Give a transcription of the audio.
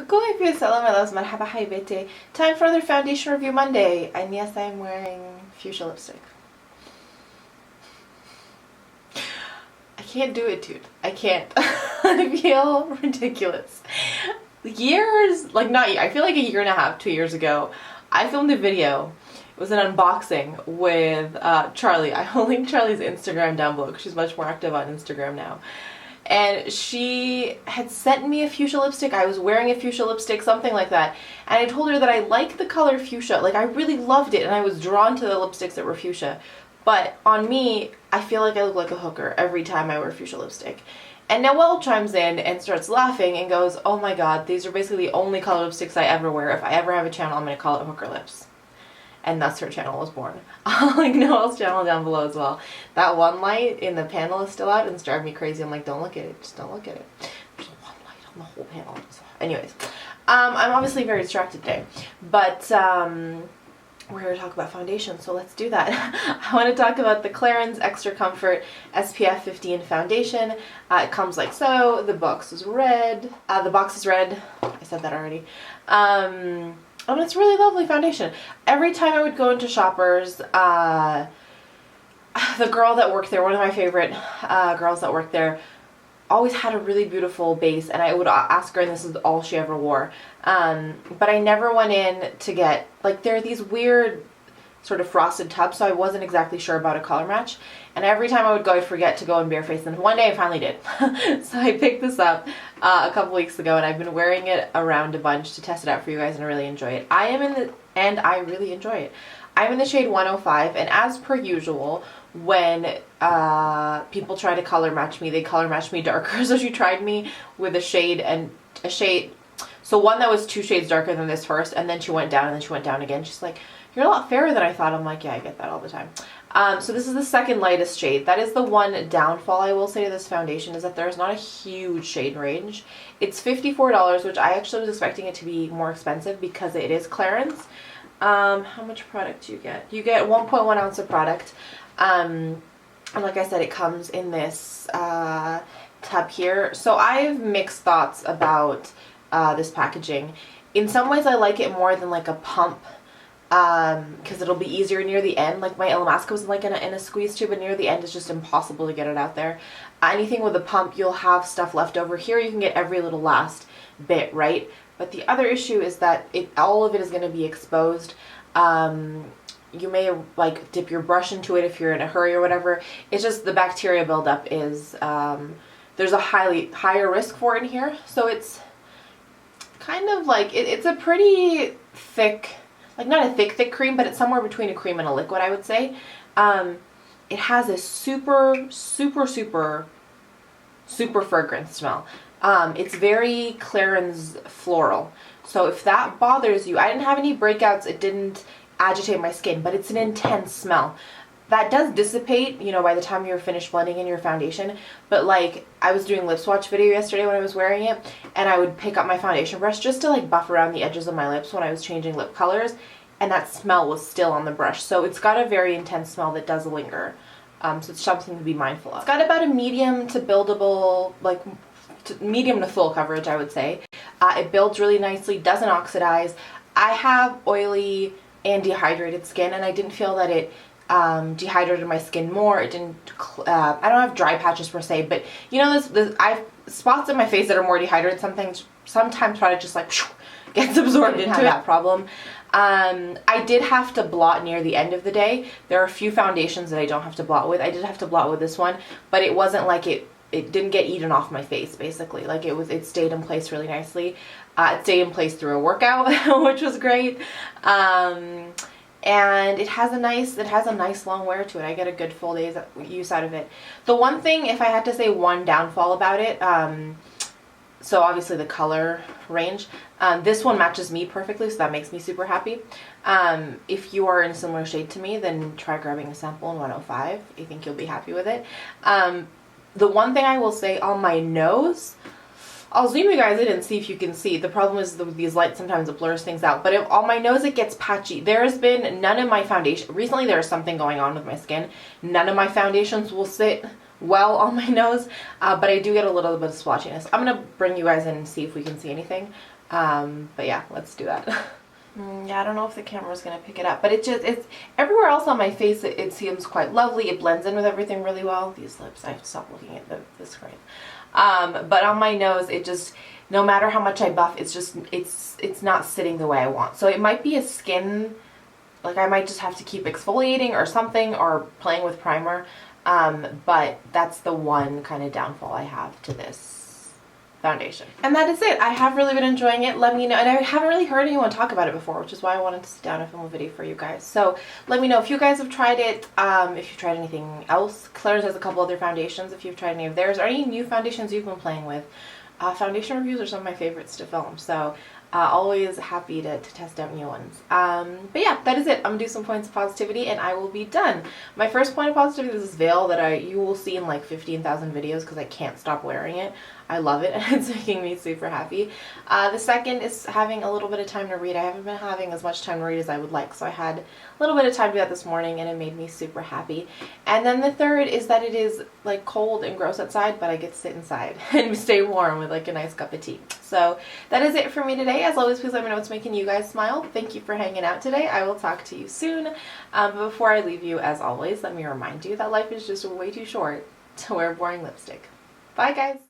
Coucou et puis salam alaikum, marhaba haybeti. Time for another foundation review Monday. And yes, I am wearing fuchsia lipstick. I can't do it, dude. I can't. I feel ridiculous. Years, like not year, I feel like a year and a half, 2 years ago, I filmed a video. It was an unboxing with Charlie. I will link Charlie's Instagram down below because she's much more active on Instagram now. And she had sent me a fuchsia lipstick. I was wearing a fuchsia lipstick, something like that. And I told her that I liked the color fuchsia. Like, I really loved it, and I was drawn to the lipsticks that were fuchsia. But on me, I feel like I look like a hooker every time I wear fuchsia lipstick. And Noelle chimes in and starts laughing and goes, oh my god, these are basically the only color lipsticks I ever wear. If I ever have a channel, I'm going to call it Hooker Lips. And thus her channel was born. I'll link Noelle's channel down below as well. That one light in the panel is still out and it's driving me crazy. I'm like, don't look at it. Just don't look at it. There's one light on the whole panel. So, anyways, I'm obviously very distracted today. But we're here to talk about foundation, so let's do that. I want to talk about the Clarins Extra Comfort SPF 15 foundation. It comes like so. The box is red. The box is red. I said that already. And it's really lovely foundation. Every time I would go into Shoppers, the girl that worked there, one of my favorite girls that worked there, always had a really beautiful base, and I would ask her, and this is all she ever wore. But I never went in to get, like, there are these weird sort of frosted tubs, so I wasn't exactly sure about a color match. And every time I would go, I'd forget to go in barefaced, and one day I finally did. So I picked this up a couple weeks ago, and I've been wearing it around a bunch to test it out for you guys, and I really enjoy it. I really enjoy it. I'm in the shade 105, and as per usual, when people try to color match me, they color match me darker. So she tried me with a shade, so one that was 2 shades darker than this first, and then she went down, and then she went down again. She's like, you're a lot fairer than I thought. I'm like, yeah, I get that all the time. So this is the second lightest shade. That is the one downfall I will say to this foundation, is that there's not a huge shade range. It's $54, which I actually was expecting it to be more expensive because it is Clarins. How much product do you get? You get 1.1 ounce of product. And like I said, it comes in this tub here. So I have mixed thoughts about this packaging. In some ways I like it more than like a pump, because it'll be easier near the end. Like my Illamasqua was like in a squeeze tube, and near the end it's just impossible to get it out there. Anything with a pump, you'll have stuff left over. Here you can get every little last bit, right? But the other issue is that all of it is going to be exposed. You may like dip your brush into it if you're in a hurry or whatever. It's just the bacteria buildup is, there's a higher risk for it in here. So it's kind of like, it's a pretty thick, like not a thick cream, but it's somewhere between a cream and a liquid, I would say. It has a super fragrant smell. It's very Clarins floral. So if that bothers you, I didn't have any breakouts, it didn't agitate my skin, but it's an intense smell. That does dissipate, you know, by the time you're finished blending in your foundation. But like, I was doing lip swatch video yesterday when I was wearing it, and I would pick up my foundation brush just to like buff around the edges of my lips when I was changing lip colors, and that smell was still on the brush. So it's got a very intense smell that does linger. So it's something to be mindful of. It's got about a medium to buildable, like medium to full coverage, I would say. It builds really nicely, doesn't oxidize. I have oily and dehydrated skin, and I didn't feel that it dehydrated my skin more. It didn't, I don't have dry patches per se, but you know, I have spots in my face that are more dehydrated. Sometimes product just like gets absorbed into that problem. I did have to blot near the end of the day. There are a few foundations that I don't have to blot with. I did have to blot with this one, but it wasn't like it didn't get eaten off my face, basically. Like it stayed in place really nicely. It stayed in place through a workout, which was great. And it has a nice long wear to it. I get a good full day's use out of it. The one thing, if I had to say one downfall about it, so obviously the color range, this one matches me perfectly, so that makes me super happy. If you are in a similar shade to me, then try grabbing a sample in 105. I think you'll be happy with it. The one thing I will say on my nose, I'll zoom you guys in and see if you can see. The problem is with these lights, sometimes it blurs things out. But on my nose, it gets patchy. There has been none of my foundation. Recently, there is something going on with my skin. None of my foundations will sit well on my nose, but I do get a little bit of splotchiness. I'm going to bring you guys in and see if we can see anything. But yeah, let's do that. Yeah, I don't know if the camera's gonna pick it up, but it's everywhere else on my face, it seems quite lovely. It blends in with everything really well. These lips, I have to stop looking at the screen. But on my nose, it just, no matter how much I buff, it's not sitting the way I want. So it might be a skin, like I might just have to keep exfoliating or something, or playing with primer. But that's the one kind of downfall I have to this foundation. And that is it. I have really been enjoying it. Let me know, and I haven't really heard anyone talk about it before, which is why I wanted to sit down and film a video for you guys. So let me know if you guys have tried it, if you've tried anything else. Clarins has a couple other foundations, if you've tried any of theirs, or any new foundations you've been playing with. Foundation reviews are some of my favorites to film, so always happy to test out new ones. But yeah, that is it. I'm gonna do some points of positivity and I will be done. My first point of positivity is this veil that you will see in like 15,000 videos because I can't stop wearing it. I love it and it's making me super happy. The second is having a little bit of time to read. I haven't been having as much time to read as I would like, so I had a little bit of time to do that this morning and it made me super happy. And then the third is that it is like cold and gross outside, but I get to sit inside and stay warm with like a nice cup of tea. So that is it for me today. As always, please let me know what's making you guys smile. Thank you for hanging out today. I will talk to you soon. But before I leave you, as always, let me remind you that life is just way too short to wear boring lipstick. Bye guys!